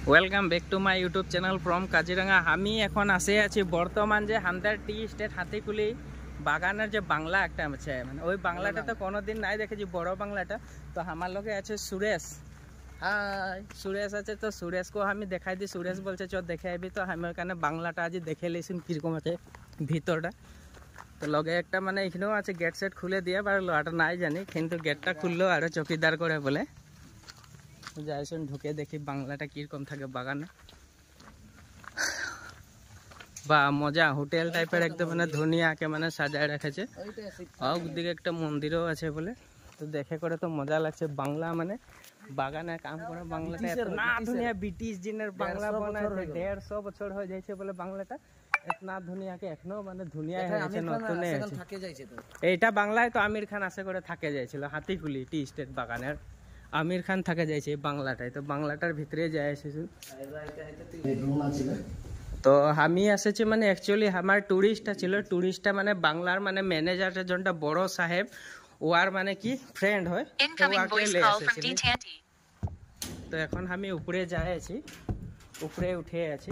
Welcome back to my YouTube channel from Kaziranga. আমি এখন আছি বর্তমান যে হামদার টি স্টেট হাতিকুলি বাগানের যে বাংলা একটা আছে, মানে ওই বাংলাটা তো কোনোদিন নাই দেখেছি, বড় বাংলাটা। তো আমার লগে আছে সুরেশ। হাই, সুরেশ আছে। তো সুরেশকে আমি দেখাই দিই। সুরেশ বলছে চ দেখে আবি। তো আমি ওখানে বাংলাটা আজ দেখে লিছি কিরকম আছে ভিতরটা। তো লগে একটা মানে এখানেও আছে গেট সেট খুলে দিয়ে পারলো, এটা নাই জানি, কিন্তু গেটটা খুললো আরো চকিদার করে বলে। যাইছুন ঢুকে দেখি বাংলাটা কিরকম থাকে বাগানে। বা মজা, হোটেল টাইপের একদম মানে ধুনিয়াকে মানে সাজায় রেখেছে। ওদিকে একটা মন্দিরও আছে বলে। তো দেখে করে তো মজা লাগছে। বাংলা মানে বাগানে কাম করে বাংলাটা এতনা ধুনিয়া, ব্রিটিশ দিনের বাংলা বানাইছে, 150 বছর হয়ে যাইছে বলে বাংলাটা এতনা ধুনিয়াকে এখনো মানে ধুনিয়া হয়েছে, নতুন এইটা বাংলায়। তো আমির খান আসে করে থাকে যাইছিল হাতিকুলি টি স্টেট বাগানের। আমির খান থাকে যাইছে বাংলাটায়। তো বাংলাটার ভিতরে যাই এসেছি। তো আমি এসেছি মানে অ্যাকচুয়ালি আমার টুরিস্টটা ছিল, টুরিস্টটা মানে বাংলার মানে ম্যানেজারের জনটা বড় সাহেব ওয়ার মানে কি ফ্রেন্ড হয়। তো এখন আমি উপরে যাই আছি, উপরে উঠে আছি।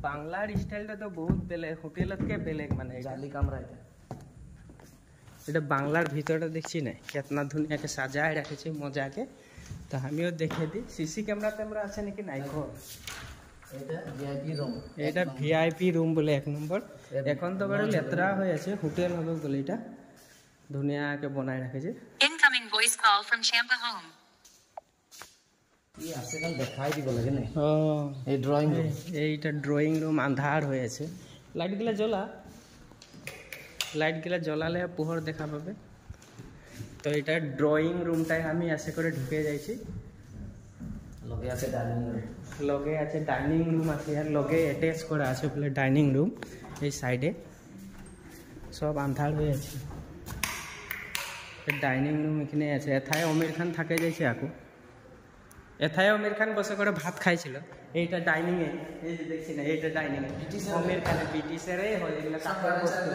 বাংলার স্টাইলটা তো বহুত বেলেগ, হোটেলতকে বেলেগ মানে জালি কামরা। এটা বাংলার ভিতরটা দেখছি না কেতনা ধুনিয়াকে সাজায় রাখেছে মজাকে। তো আমিও দেখে দিই। সিসি ক্যামেরা ট্যামেরা আছে নাকি নাই। এটা ভিআইপি রুম বলে 1 নম্বর। এখন তো বড় লেতরা হয়ে আছে, হোটেল হবে বলে এটা ধুনিয়াকে বানায় রাখেছে। Incoming voice call from Shampa home. এই আজকাল দেখাই দিব লাগে না। এই ড্রয়িং রুম, এইটা ড্রয়িং রুম আন্ধার হয়ে আছে। লাইট গুলা জ্বলা, লাইট গুলা জ্বলালে পোহর দেখা পাবে। তো এটা ড্রয়িং রুমটাই আমি আসে করে ঢুকে যাইছি। লগে আছে ডাইনিং রুম, লগে আছে ডাইনিং রুম আছে, আর লগে অ্যাটাচ করা আছে বলে ডাইনিং রুম। এই সাইডে সব আন্ধার হয়ে আছে। ডাইনিং রুম এখানে আছে। এথায় আমির খান থাকে যাইছে আকু। এথায় আমির খান বসে করে ভাত খাইছিল। এইটা ডাইনিং এ, এই যে দেখছি না, এইটা ডাইনিং এ আমির খান ব্রিটিশেরই হয় এগুলো, কাপড় বস্তু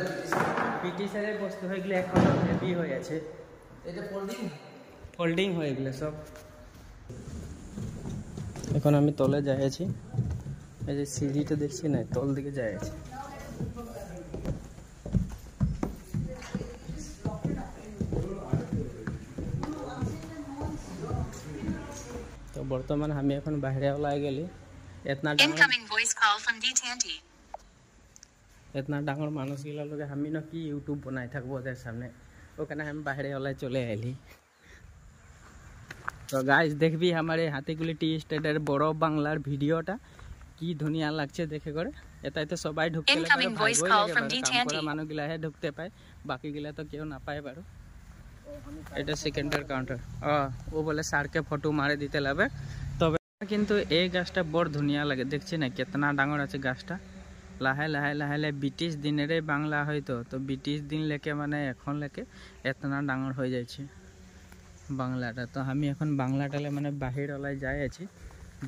ব্রিটিশেরই বস্তু হয়ে গেলে এখন হেভি হয়ে আছে। এটা ফোল্ডিং ফোল্ডিং হয়ে গেলে সব। এখন আমি তলে যাই আছি। এই যে সিঁড়িটা দেখছি না, তল দিকে যাই আছি। তো বর্তমান আমি এখন বাইরে ওলাই গেলি। এতনা ডাঙর মানুষগুলোর লগে আমি না কি ইউটিউব বানাই থাকবো ওদের সামনে, ওখানে আমি বাইরে ওলাই চলে এলি। তো গাইস দেখবি আমার এই হাতিকুলি টি স্টেটের বড় বাংলার ভিডিওটা কি ধুনিয়া লাগছে দেখে করে। এটাই তো সবাই ঢুকতে পারে, মানুষগুলাহে ঢুকতে পায়, বাকি গুলা তো কেউ না পায় পারো। এটা সেকেন্ডার কাউন্টার। ও বলে স্যারকে ফটো মারে দিতে লাগবে। তবে কিন্তু এই গাছটা বড় ধুনিয়া লাগে, দেখছি না কেতনা ডাঙর আছে গাছটা। লাহে লাহে লাহে লাহে ব্রিটিশ দিনেরই বাংলা হয়তো, তো ব্রিটিশ দিন লেকে মানে এখন লেকে এতনা ডাঙর হয়ে যাচ্ছে বাংলাটা। তো আমি এখন বাংলাটালে মানে বাহির ওলাই যাই আছি।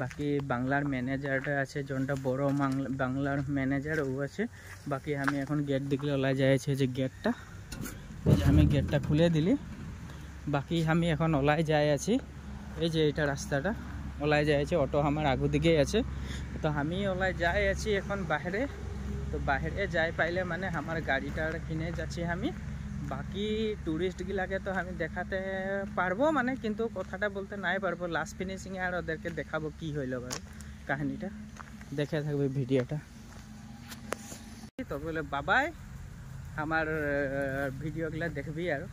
বাকি বাংলার ম্যানেজারটা আছে, যোনটা বড় বাংলার ম্যানেজার ও আছে। বাকি আমি এখন গেট দিকে ওলাই যাই আছি। যে গেটটা, এই যে আমি গেটটা খুলে দিলি। বাকি আমি এখন ওলাই যাই আছি। এই যে এইটা রাস্তাটা ওলাই যাই আছে, অটো আমার আগু দিকে আছে। তো আমি ওলাই যাই আছি এখন বাইরে। তো বাইরে যাই পাইলে মানে আমার গাড়িটা কিনে যাচ্ছি আমি। বাকি টুরিস্টগুলাকে তো আমি দেখাতে পারবো মানে, কিন্তু কথাটা বলতে নাই পারবো। লাস্ট ফিনিশিংয়ে আর ওদেরকে দেখাবো কি হইলো ভাই কাহিনীটা। দেখে থাকবে ভিডিওটা। তো বলে বাবাই, আমার ভিডিওগুলো দেখবি আর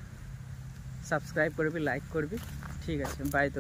সাবস্ক্রাইব করবি, লাইক করবি। ঠিক আছে, বাই। তো